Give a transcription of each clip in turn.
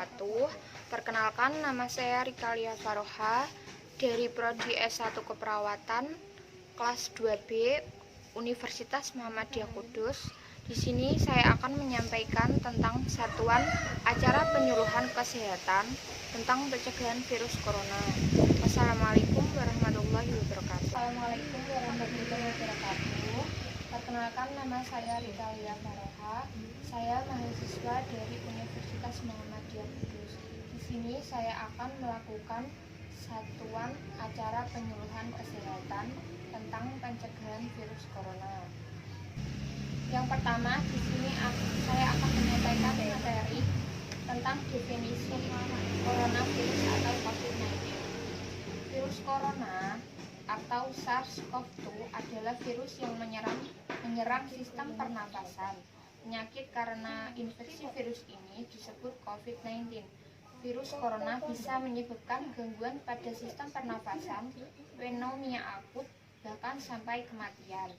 wabarakatuh. Perkenalkan, nama saya Rikalia Faroha dari Prodi S1 Keperawatan kelas 2B Universitas Muhammadiyah Kudus. Di sini saya akan menyampaikan tentang satuan acara penyuluhan kesehatan tentang pencegahan virus corona. Assalamualaikum warahmatullahi wabarakatuh. Assalamualaikum warahmatullahi wabarakatuh. Perkenalkan, nama saya Rikalia Faroha. Saya mahasiswa dari Universitas Muhammadiyah Kudus. Di sini saya akan melakukan satuan acara penyuluhan kesehatan tentang pencegahan virus corona. Yang pertama, di sini saya akan menyampaikan materi tentang definisi coronavirus atau COVID-19. Virus corona atau SARS-CoV-2 adalah virus yang menyerang sistem pernafasan. Penyakit karena infeksi virus ini disebut COVID-19. Virus corona bisa menyebabkan gangguan pada sistem pernafasan, pneumonia akut, bahkan sampai kematian.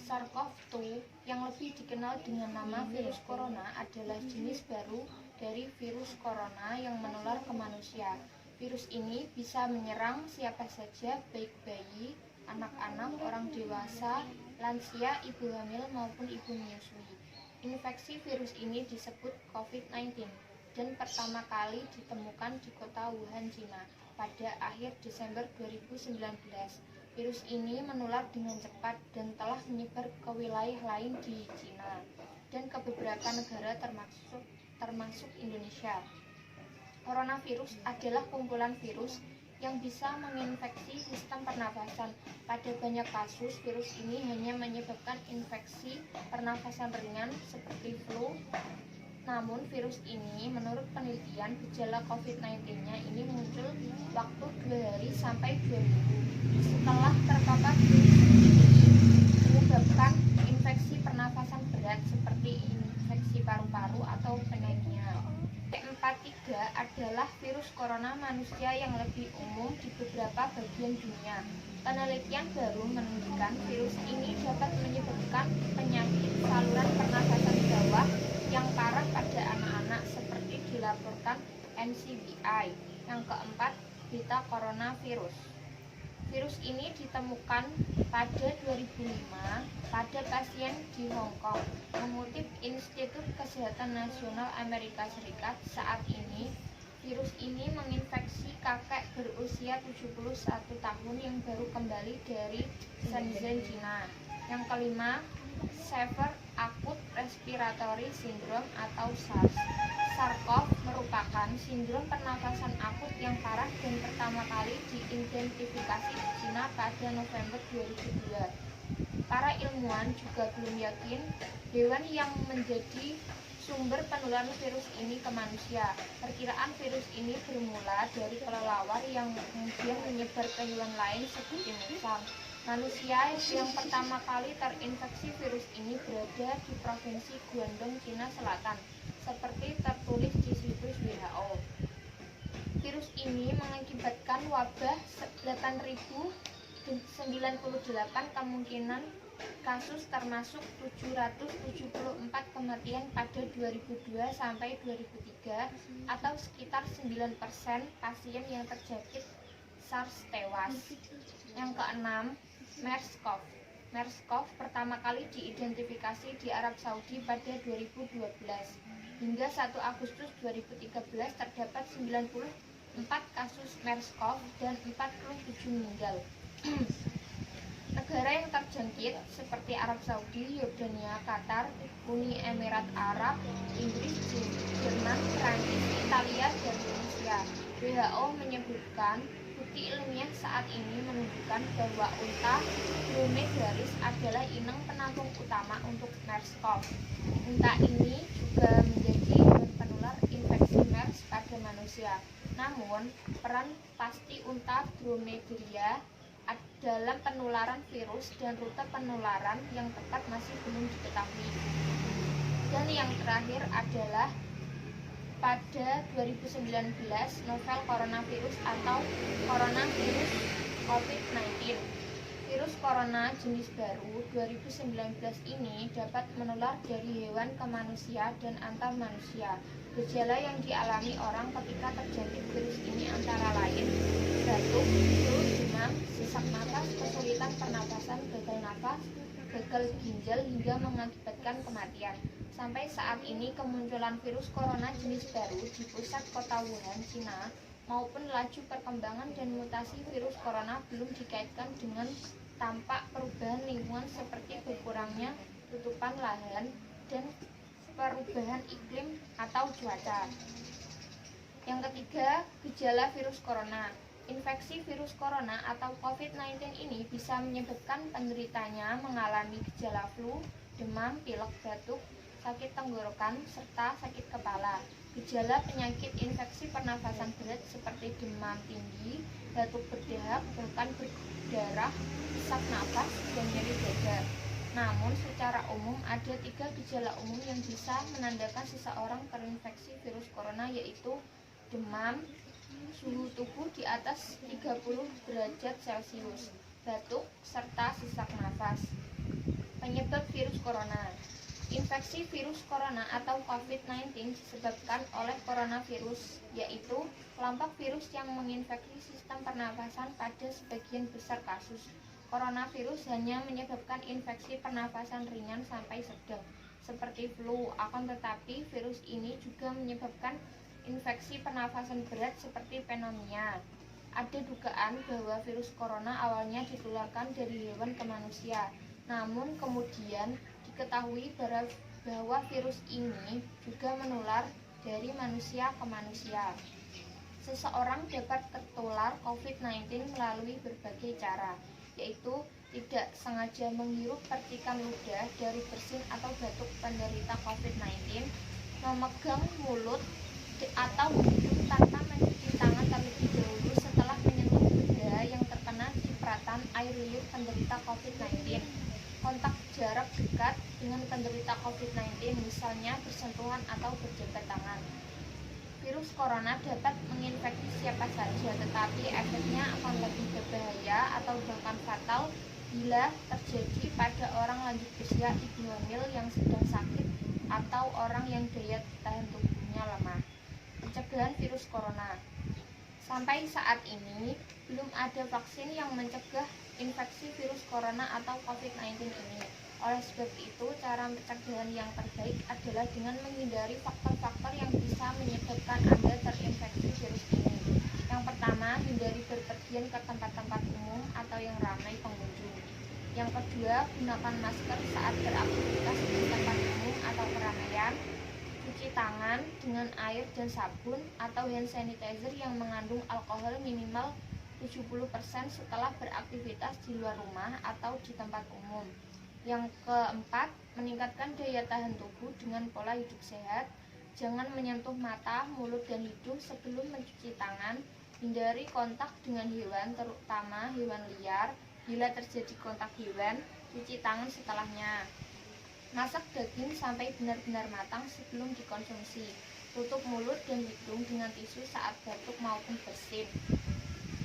SARS-CoV-2 yang lebih dikenal dengan nama virus corona adalah jenis baru dari virus corona yang menular ke manusia. Virus ini bisa menyerang siapa saja, baik bayi, anak-anak, orang dewasa, lansia, ibu hamil maupun ibu menyusui. Infeksi virus ini disebut COVID-19 dan pertama kali ditemukan di kota Wuhan, Cina pada akhir Desember 2019. Virus ini menular dengan cepat dan telah menyebar ke wilayah lain di Cina dan ke beberapa negara termasuk Indonesia. Coronavirus adalah kumpulan virus yang bisa menginfeksi sistem pernafasan. Pada banyak kasus, virus ini hanya menyebabkan infeksi pernafasan ringan seperti flu. Namun virus ini, menurut penelitian, gejala COVID-19-nya ini muncul waktu 2 hari sampai 2 minggu setelah terpapar virus ini, menyebabkan infeksi pernafasan berat seperti infeksi paru-paru atau pneumonia. P43 adalah virus corona manusia yang lebih umum di beberapa bagian dunia. Penelitian baru menunjukkan virus ini dapat menyebabkan penyakit saluran pernafasan bawah yang parah pada anak-anak seperti dilaporkan NCBI. Yang keempat, beta coronavirus. Virus ini ditemukan pada 2005 pada pasien di Hong Kong. Mengutip Institut Kesehatan Nasional Amerika Serikat, saat ini virus ini menginfeksi kakek berusia 71 tahun yang baru kembali dari Shenzhen, Cina. Yang kelima, Severe Acute Respiratory Syndrome atau SARS. SARS-CoV merupakan sindrom pernafasan akut yang parah dan pertama kali diidentifikasi di Cina pada November 2002. Para ilmuwan juga belum yakin hewan yang menjadi sumber penularan virus ini ke manusia. Perkiraan virus ini bermula dari kelelawar yang kemudian menyebar ke hewan lain seperti musang. Manusia yang pertama kali terinfeksi virus ini berada di provinsi Guangdong, Cina Selatan, seperti tertulis di situs WHO. Virus ini mengakibatkan wabah 8.098 kemungkinan kasus, termasuk 774 kematian pada 2002 sampai 2003 atau sekitar 9% pasien yang terjangkit SARS tewas. Yang keenam, MERS-CoV. MERS-CoV pertama kali diidentifikasi di Arab Saudi pada 2012. Hingga 1 Agustus 2013 terdapat 94 kasus MERS-CoV dan 47 meninggal. Negara yang terjangkit seperti Arab Saudi, Yordania, Qatar, Uni Emirat Arab, Inggris, Jerman, Prancis, Italia, dan Indonesia. WHO menyebutkan bukti ilmiah saat ini menunjukkan bahwa unta dromedaris adalah inang penampung utama untuk MERS-CoV. Unta ini juga menjadi penular infeksi MERS pada manusia. Namun, peran pasti unta dromedaria dalam penularan virus dan rute penularan yang tepat masih belum diketahui. Dan yang terakhir adalah pada 2019 novel coronavirus atau coronavirus COVID-19. Virus corona jenis baru 2019 ini dapat menular dari hewan ke manusia dan antar manusia. Gejala yang dialami orang ketika terjangkit virus ini antara lain batuk, flu, demam, sesak napas, kesulitan pernapasan, gagal napas, gagal ginjal hingga mengakibatkan kematian. Sampai saat ini kemunculan virus corona jenis baru di pusat kota Wuhan, Cina maupun laju perkembangan dan mutasi virus corona belum dikaitkan dengan tampak perubahan lingkungan seperti berkurangnya tutupan lahan dan perubahan iklim atau cuaca. Yang ketiga, gejala virus corona. Infeksi virus corona atau COVID-19 ini bisa menyebabkan penderitanya mengalami gejala flu, demam, pilek, batuk, sakit tenggorokan, serta sakit kepala. Gejala penyakit infeksi pernafasan berat seperti demam tinggi, batuk berdahak, bahkan berdarah, sesak napas, dan nyeri dada. Namun secara umum ada 3 gejala umum yang bisa menandakan seseorang terinfeksi virus corona, yaitu demam, suhu tubuh di atas 30 derajat Celcius, batuk, serta sesak nafas. Penyebab virus corona. Infeksi virus corona atau COVID-19 disebabkan oleh coronavirus, yaitu kelompok virus yang menginfeksi sistem pernafasan pada sebagian besar kasus. Coronavirus hanya menyebabkan infeksi pernafasan ringan sampai sedang, seperti flu, akan tetapi virus ini juga menyebabkan infeksi pernafasan berat seperti pneumonia. Ada dugaan bahwa virus corona awalnya ditularkan dari hewan ke manusia, namun kemudian diketahui bahwa virus ini juga menular dari manusia ke manusia. Seseorang dapat tertular COVID-19 melalui berbagai cara, yaitu tidak sengaja menghirup percikan ludah dari bersin atau batuk penderita COVID-19, memegang mulut atau hidung tanpa mencuci tangan terlebih dahulu setelah menyentuh benda yang terkena cipratan air liur penderita COVID-19, kontak jarak dekat dengan penderita COVID-19, misalnya bersentuhan atau berjabat tangan. Virus corona dapat menginfeksi siapa saja, tetapi efeknya akan lebih berbahaya atau bahkan fatal bila terjadi pada orang lanjut usia, ibu hamil yang sedang sakit, atau orang yang daya tahan tubuhnya lemah. Pencegahan virus corona. Sampai saat ini, belum ada vaksin yang mencegah infeksi virus corona atau COVID-19 ini. Oleh sebab itu, cara pencegahan yang terbaik adalah dengan menghindari faktor-faktor yang bisa menyebabkan Anda terinfeksi virus ini. Yang pertama, hindari berpergian ke tempat-tempat umum atau yang ramai pengunjung. Yang kedua, gunakan masker saat beraktivitas di tempat umum atau keramaian. Cuci tangan dengan air dan sabun atau hand sanitizer yang mengandung alkohol minimal 70% setelah beraktivitas di luar rumah atau di tempat umum. Yang keempat, meningkatkan daya tahan tubuh dengan pola hidup sehat. Jangan menyentuh mata, mulut, dan hidung sebelum mencuci tangan. Hindari kontak dengan hewan, terutama hewan liar. Bila terjadi kontak hewan, cuci tangan setelahnya. Masak daging sampai benar-benar matang sebelum dikonsumsi. Tutup mulut dan hidung dengan tisu saat batuk maupun bersin.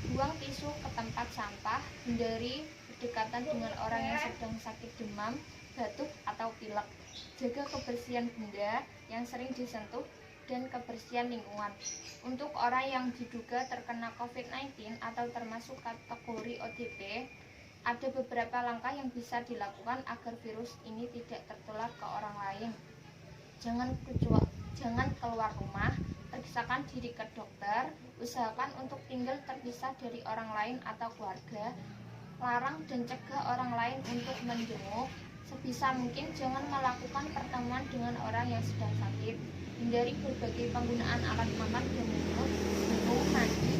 Buang tisu ke tempat sampah. Hindari berdekatan dengan orang yang sedang sakit demam, batuk, atau pilek. Jaga kebersihan benda yang sering disentuh dan kebersihan lingkungan. Untuk orang yang diduga terkena COVID-19 atau termasuk kategori ODP, ada beberapa langkah yang bisa dilakukan agar virus ini tidak tertular ke orang lain. Jangan keluar rumah, periksakan diri ke dokter, usahakan untuk tinggal terpisah dari orang lain atau keluarga, larang dan cegah orang lain untuk menjenguk. Sebisa mungkin jangan melakukan pertemuan dengan orang yang sedang sakit. Hindari berbagai penggunaan alat makan dan minum, mandi,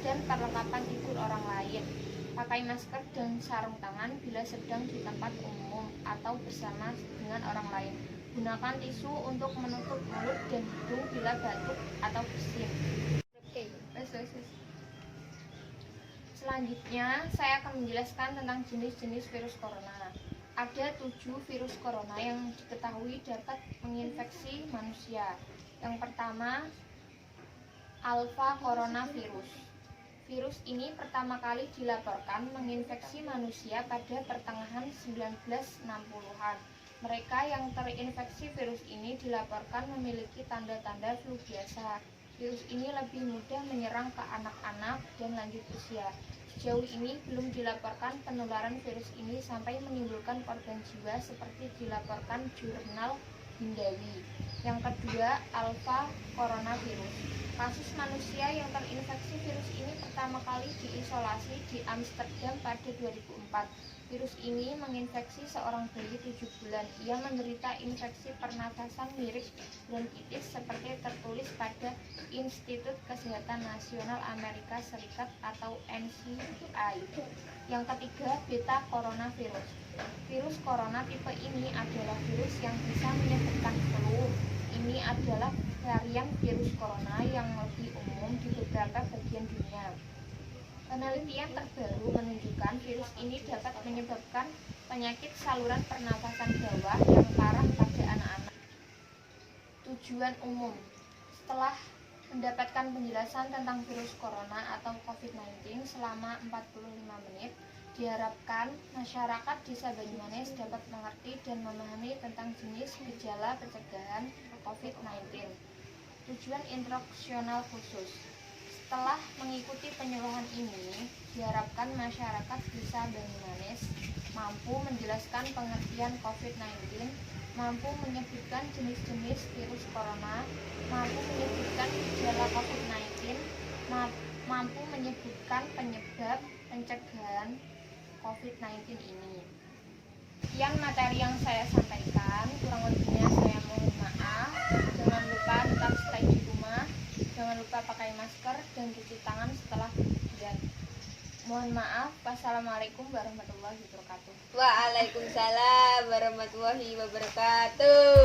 dan perlengkapan tidur orang lain. Pakai masker dan sarung tangan bila sedang di tempat umum atau bersama dengan orang lain. Gunakan tisu untuk menutup mulut dan hidung bila batuk atau bersin. Selanjutnya, saya akan menjelaskan tentang jenis-jenis virus corona. Ada 7 virus corona yang diketahui dapat menginfeksi manusia. Yang pertama, alpha coronavirus. Virus ini pertama kali dilaporkan menginfeksi manusia pada pertengahan 1960-an. Mereka yang terinfeksi virus ini dilaporkan memiliki tanda-tanda flu biasa. Virus ini lebih mudah menyerang ke anak-anak dan lanjut usia. Sejauh ini belum dilaporkan penularan virus ini sampai menimbulkan korban jiwa seperti dilaporkan jurnal Hindawi. Yang kedua, alpha coronavirus. Kasus manusia yang terinfeksi virus ini pertama kali diisolasi di Amsterdam pada 2004. Virus ini menginfeksi seorang bayi 7 bulan. Ia menderita infeksi pernafasan mirip bronkitis seperti tertulis pada Institut Kesehatan Nasional Amerika Serikat atau NCI. Yang ketiga, beta coronavirus. Virus corona tipe ini adalah virus yang bisa menyebabkan flu. Ini adalah varian virus corona yang lebih umum di beberapa bagian dunia. Penelitian terbaru menunjukkan virus ini dapat menyebabkan penyakit saluran pernafasan bawah yang parah pada anak-anak. Tujuan umum. Setelah mendapatkan penjelasan tentang virus corona atau COVID-19 selama 45 menit, diharapkan masyarakat desa Banyumanes dapat mengerti dan memahami tentang jenis gejala pencegahan COVID-19. Tujuan instruksional khusus. Setelah mengikuti penyuluhan ini, diharapkan masyarakat desa Banyumanes mampu menjelaskan pengertian COVID-19, mampu menyebutkan jenis-jenis virus corona, mampu menyebutkan gejala COVID-19, mampu menyebutkan penyebab pencegahan COVID-19 ini. Sekian materi yang saya sampaikan, kurang lebihnya saya mohon maaf. Jangan lupa tetap stay di rumah, jangan lupa pakai masker dan cuci tangan setelah bepergian. Mohon maaf. Wassalamualaikum warahmatullahi wabarakatuh. Waalaikumsalam warahmatullahi wabarakatuh.